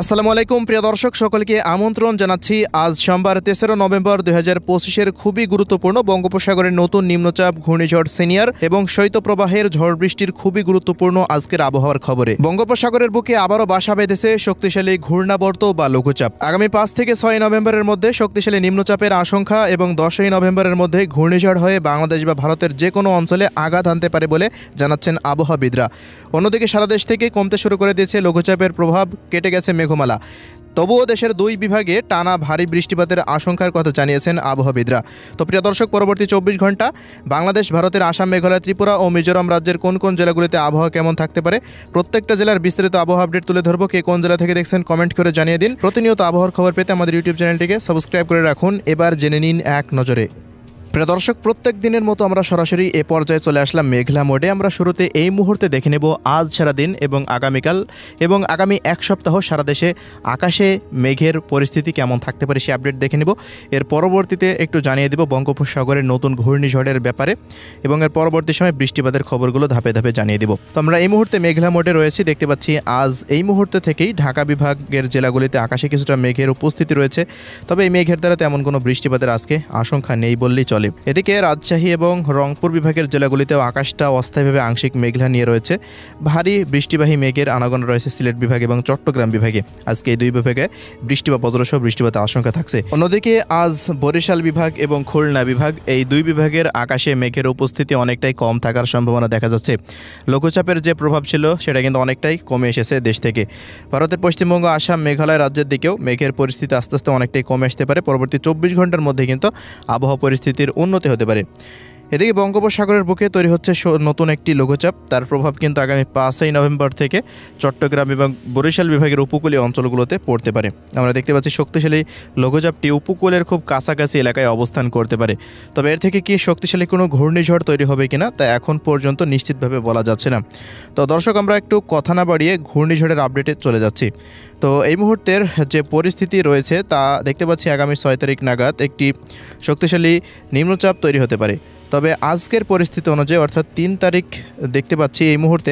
আসসালামু আলাইকুম প্রিয় দর্শক, সকলকে আমন্ত্রণ জানাচ্ছি আজ সোমবার ৩রা নভেম্বর ২০২৫-এর খুবই গুরুত্বপূর্ণ বঙ্গোপসাগরের নতুন নিম্নচাপ, ঘূর্ণিঝড় সিনিয়র এবং শৈত্যপ্রবাহের ঝড় বৃষ্টির খুবই গুরুত্বপূর্ণ আজকের আবহাওয়ার খবরে। বঙ্গোপসাগরের বুকে আবারও বাসা বেঁধেছে শক্তিশালী ঘূর্ণাবর্ত বা লঘুচাপ। আগামী ৫ থেকে ৬ নভেম্বরের মধ্যে শক্তিশালী নিম্নচাপের আশঙ্কা এবং ১০ই নভেম্বরের মধ্যে ঘূর্ণিঝড় হয়ে বাংলাদেশ বা ভারতের যে কোনো অঞ্চলে আঘাত আনতে পারে বলে জানাচ্ছেন আবহাওয়াবিদরা। অন্যদিকে সারা দেশ থেকে কমতে শুরু করে দিয়েছে লঘুচাপের প্রভাব, কেটে গেছে মেঘমালা। তবুও দেশের দুই বিভাগে টানা ভারী বৃষ্টিপাতের আশঙ্কার কথা জানিয়েছেন আবহাওয়াবিদরা। তো প্রিয় দর্শক, পরবর্তী ২৪ ঘন্টা বাংলাদেশ, ভারতের আসাম, মেঘালয়, ত্রিপুরা ও মিজোরাম রাজ্যের কোন কোন জেলাগুলিতে আবহাওয়া কেমন থাকতে পারে, প্রত্যেকটা জেলার বিস্তারিত আবহাওয়া আপডেট তুলে ধরবো। কে কোন জেলা থেকে দেখছেন কমেন্ট করে জানিয়ে দিন। প্রতিনিয়ত আবহাওয়ার খবর পেতে আমাদের ইউটিউব চ্যানেলটিকে সাবস্ক্রাইব করে রাখুন। এবার জেনে নিন এক নজরে। প্রিয় দর্শক, প্রত্যেক দিনের মতো আমরা সরাসরি এ পর্যায়ে চলে আসলাম মেঘলা মোডে। আমরা শুরুতে এই মুহূর্তে দেখে নেব আজ সারাদিন এবং আগামীকাল এবং আগামী এক সপ্তাহ সারা দেশে আকাশে মেঘের পরিস্থিতি কেমন থাকতে পারে সে আপডেট দেখে নেব। এর পরবর্তীতে একটু জানিয়ে দেব বঙ্গোপসাগরের নতুন ঘূর্ণিঝড়ের ব্যাপারে এবং এর পরবর্তী সময় বৃষ্টিপাতের খবরগুলো ধাপে ধাপে জানিয়ে দেব। তো আমরা এই মুহূর্তে মেঘলা মোডে রয়েছি। দেখতে পাচ্ছি আজ এই মুহূর্তে থেকেই ঢাকা বিভাগের জেলাগুলিতে আকাশে কিছুটা মেঘের উপস্থিতি রয়েছে, তবে এই মেঘের দ্বারা তেমন কোনো বৃষ্টিপাতের আজকে আশঙ্কা নেই বললেই চলে। এদিকে রাজশাহী এবং রংপুর বিভাগের জেলাগুলিতেও আকাশটা অস্থায়ীভাবে আংশিক মেঘলা নিয়ে রয়েছে। ভারী বৃষ্টিবাহী মেঘের আনাগোনা রয়েছে সিলেট বিভাগ এবং চট্টগ্রাম বিভাগে। আজকে এই দুই বিভাগে বৃষ্টি বা বজ্রসহ বৃষ্টিপাতের আশঙ্কা থাকছে। অন্যদিকে আজ বরিশাল বিভাগ এবং খুলনা বিভাগ, এই দুই বিভাগের আকাশে মেঘের উপস্থিতি অনেকটাই কম থাকার সম্ভাবনা দেখা যাচ্ছে। লঘুচাপের যে প্রভাব ছিল সেটা কিন্তু অনেকটাই কমে এসেছে দেশ থেকে। ভারতের পশ্চিমবঙ্গ, আসাম, মেঘালয় রাজ্যের দিকেও মেঘের পরিস্থিতি আস্তে আস্তে অনেকটাই কমে আসতে পারে। পরবর্তী ২৪ ঘন্টার মধ্যে কিন্তু আবহাওয়া পরিস্থিতির উন্নতি হতে পারে। এদিকে বঙ্গোপসাগরের বুকে তৈরি হচ্ছে নতুন একটি লঘুচাপ। তার প্রভাব কিন্তু আগামী ৫ই নভেম্বর থেকে চট্টগ্রাম এবং বরিশাল বিভাগের উপকূলীয় অঞ্চলগুলোতে পড়তে পারে। আমরা দেখতে পাচ্ছি শক্তিশালী লঘুচাপটি উপকূলের খুব কাছাকাছি এলাকায় অবস্থান করতে পারে। তবে এর থেকে কি শক্তিশালী কোনো ঘূর্ণিঝড় তৈরি হবে কিনা তা এখন পর্যন্ত নিশ্চিতভাবে বলা যাচ্ছে না। তো দর্শক, আমরা একটু কথা না বাড়িয়ে ঘূর্ণিঝড়ের আপডেটে চলে যাচ্ছি। তো এই মুহূর্তের যে পরিস্থিতি রয়েছে তা দেখতে পাচ্ছি আগামী ৬ তারিখ নাগাদ একটি শক্তিশালী নিম্নচাপ তৈরি হতে পারে। তবে আজকের পরিস্থিতি অনুযায়ী অর্থাৎ ৩ তারিখ দেখতে পাচ্ছি এই মুহূর্তে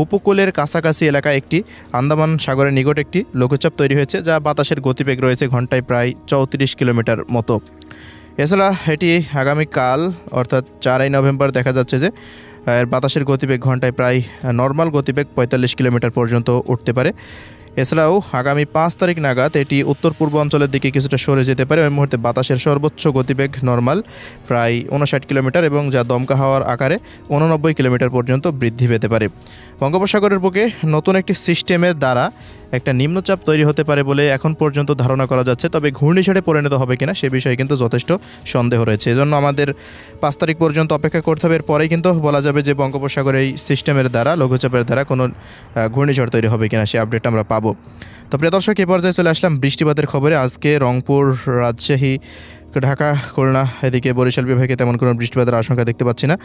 উপকূলের কাছাকাছি এলাকায় একটি আন্দামান সাগরের নিকট একটি লঘুচাপ তৈরি হয়েছে, যা বাতাসের গতিবেগ রয়েছে ঘন্টায় প্রায় ৩৪ কিলোমিটার মতো। এছাড়া এটি আগামীকাল অর্থাৎ ৪ই নভেম্বর দেখা যাচ্ছে যে এর বাতাসের গতিবেগ ঘন্টায় প্রায় নর্মাল গতিবেগ ৪৫ কিলোমিটার পর্যন্ত উঠতে পারে। এছাড়াও আগামী ৫ তারিখ নাগাদ এটি উত্তর পূর্ব অঞ্চলের দিকে কিছুটা সরে যেতে পারে। ওই মুহূর্তে বাতাসের সর্বোচ্চ গতিবেগ নর্মাল প্রায় ৫৯ কিলোমিটার এবং যা দমকা হাওয়ার আকারে ৮৯ কিলোমিটার পর্যন্ত বৃদ্ধি পেতে পারে। বঙ্গোপসাগরের বুকে নতুন একটি সিস্টেমের দ্বারা একটা নিম্নচাপ তৈরি হতে পারে বলে এখন পর্যন্ত ধারণা করা যাচ্ছে। তবে ঘূর্ণিঝড়ে পরিণত হবে কিনা সে বিষয়ে কিন্তু যথেষ্ট সন্দেহ রয়েছে। এজন্য আমাদের ৫ তারিখ পর্যন্ত অপেক্ষা করতে হবে। এরপরেই কিন্তু বলা যাবে যে বঙ্গোপসাগরের এই সিস্টেমের দ্বারা, লঘুচাপের দ্বারা কোনো ঘূর্ণিঝড় তৈরি হবে কিনা সে আপডেট আমরা পাবো। তো প্রিয় দর্শক, এ পর্যায়ে চলে আসলাম বৃষ্টিপাতের খবরে। আজকে রংপুর, রাজশাহী, ঢাকা, খুলনা এদিকে বরিশাল বিভাগে তেমন কোনো বৃষ্টিপাতের আশঙ্কা দেখতে পাচ্ছি না।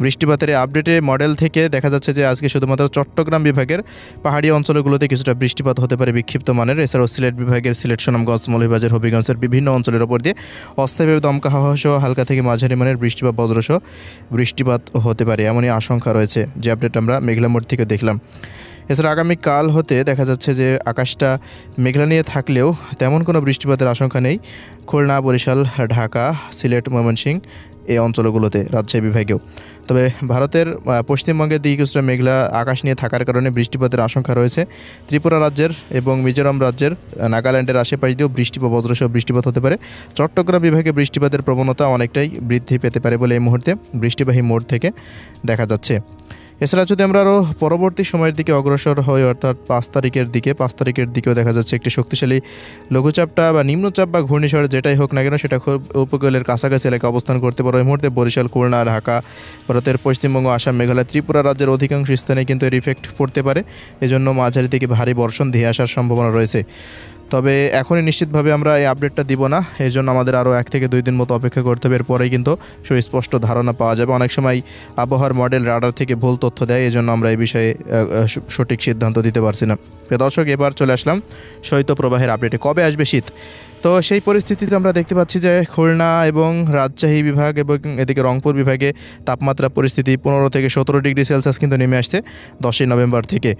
বৃষ্টিপাতের আপডেটে মডেল থেকে দেখা যাচ্ছে যে আজকে শুধুমাত্র চট্টগ্রাম বিভাগের পাহাড়ি অঞ্চলগুলোতে কিছুটা বৃষ্টিপাত হতে পারে বিক্ষিপ্ত মানের। এছাড়াও সিলেট বিভাগের সিলেট, সুনামগঞ্জ, মৌলভীবাজার, হবিগঞ্জের বিভিন্ন অঞ্চলের ওপর দিয়ে অস্থায়ীভাবে দমকা হাওয়া সহ হালকা থেকে মাঝারি মানের বৃষ্টি বা বজ্রসহ বৃষ্টিপাত হতে পারে এমনই আশঙ্কা রয়েছে, যে আপডেট আমরা মেঘলা মোড় থেকে দেখলাম। এছাড়া আগামীকাল হতে দেখা যাচ্ছে যে আকাশটা মেঘলা নিয়ে থাকলেও তেমন কোনো বৃষ্টিপাতের আশঙ্কা নেই খুলনা, বরিশাল, ঢাকা, সিলেট, ময়মনসিংহ এই অঞ্চলগুলোতে, রাজশাহী বিভাগেও। তবে ভারতের পশ্চিমবঙ্গের দিকে কিছুটা মেঘলা আকাশ নিয়ে থাকার কারণে বৃষ্টিপাতের আশঙ্কা রয়েছে। ত্রিপুরা রাজ্যের এবং মিজোরাম রাজ্যের, নাগাল্যান্ডের আশেপাশ দিয়েও বৃষ্টি বা বজ্রসহ বৃষ্টিপাত হতে পারে। চট্টগ্রাম বিভাগে বৃষ্টিপাতের প্রবণতা অনেকটাই বৃদ্ধি পেতে পারে বলে এই মুহূর্তে বৃষ্টিবাহী মোড় থেকে দেখা যাচ্ছে। এছাড়া যদি আমরা আরও পরবর্তী সময়ের দিকে অগ্রসর হই অর্থাৎ ৫ তারিখের দিকেও দেখা যাচ্ছে একটি শক্তিশালী লঘুচাপটা বা নিম্নচাপ বা ঘূর্ণিঝড় যেটাই হোক না কেন সেটা খুব উপকূলের কাছাকাছি এলাকায় অবস্থান করতে পারে। ওই মুহূর্তে বরিশাল, খুলনা, ঢাকা, ভারতের পশ্চিমবঙ্গ, আসাম, মেঘালয়, ত্রিপুরা রাজ্যের অধিকাংশ স্থানে কিন্তু এর ইফেক্ট পড়তে পারে। এজন্য মাঝারি থেকে ভারী বর্ষণ ধেয়ে আসার সম্ভাবনা রয়েছে। তবে এখনই নিশ্চিতভাবে আমরা এই আপডেটটা দিব না, এই জন্য আমাদের আরও ১ থেকে ২ দিন মতো অপেক্ষা করতে হবে। এরপরেই কিন্তু সুস্পষ্ট ধারণা পাওয়া যাবে। অনেক সময় আবহাওয়ার মডেল রাডার থেকে ভুল তথ্য দেয়, এই জন্য আমরা এই বিষয়ে সঠিক সিদ্ধান্ত দিতে পারছি না। প্রিয় দর্শক, এবার চলে আসলাম শৈত্যপ্রবাহের আপডেটে। কবে আসবে শীত? তো সেই পরিস্থিতিতে আমরা দেখতে পাচ্ছি যে খুলনা এবং রাজশাহী বিভাগ এবং এদিকে রংপুর বিভাগে তাপমাত্রা পরিস্থিতি 15 থেকে 17 ডিগ্রি সেলসিয়াস কিন্তু নেমে আসছে 10ই নভেম্বর থেকে।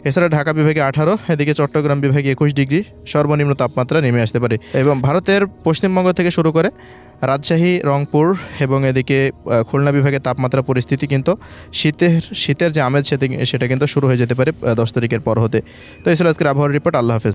এছাড়া ঢাকা বিভাগে 18, এদিকে চট্টগ্রাম বিভাগে 21 ডিগ্রি সর্বনিম্ন তাপমাত্রা নেমে আসতে পারে। এবং ভারতের পশ্চিমবঙ্গ থেকে শুরু করে রাজশাহী, রংপুর এবং এদিকে খুলনা বিভাগের তাপমাত্রা পরিস্থিতি কিন্তু শীতের যে আমেজ সেটা কিন্তু শুরু হয়ে যেতে পারে 10 তারিখের পর হতে। তো এই ছিল আজকের আবহাওয়ার রিপোর্ট। আল্লাহ হাফেজ।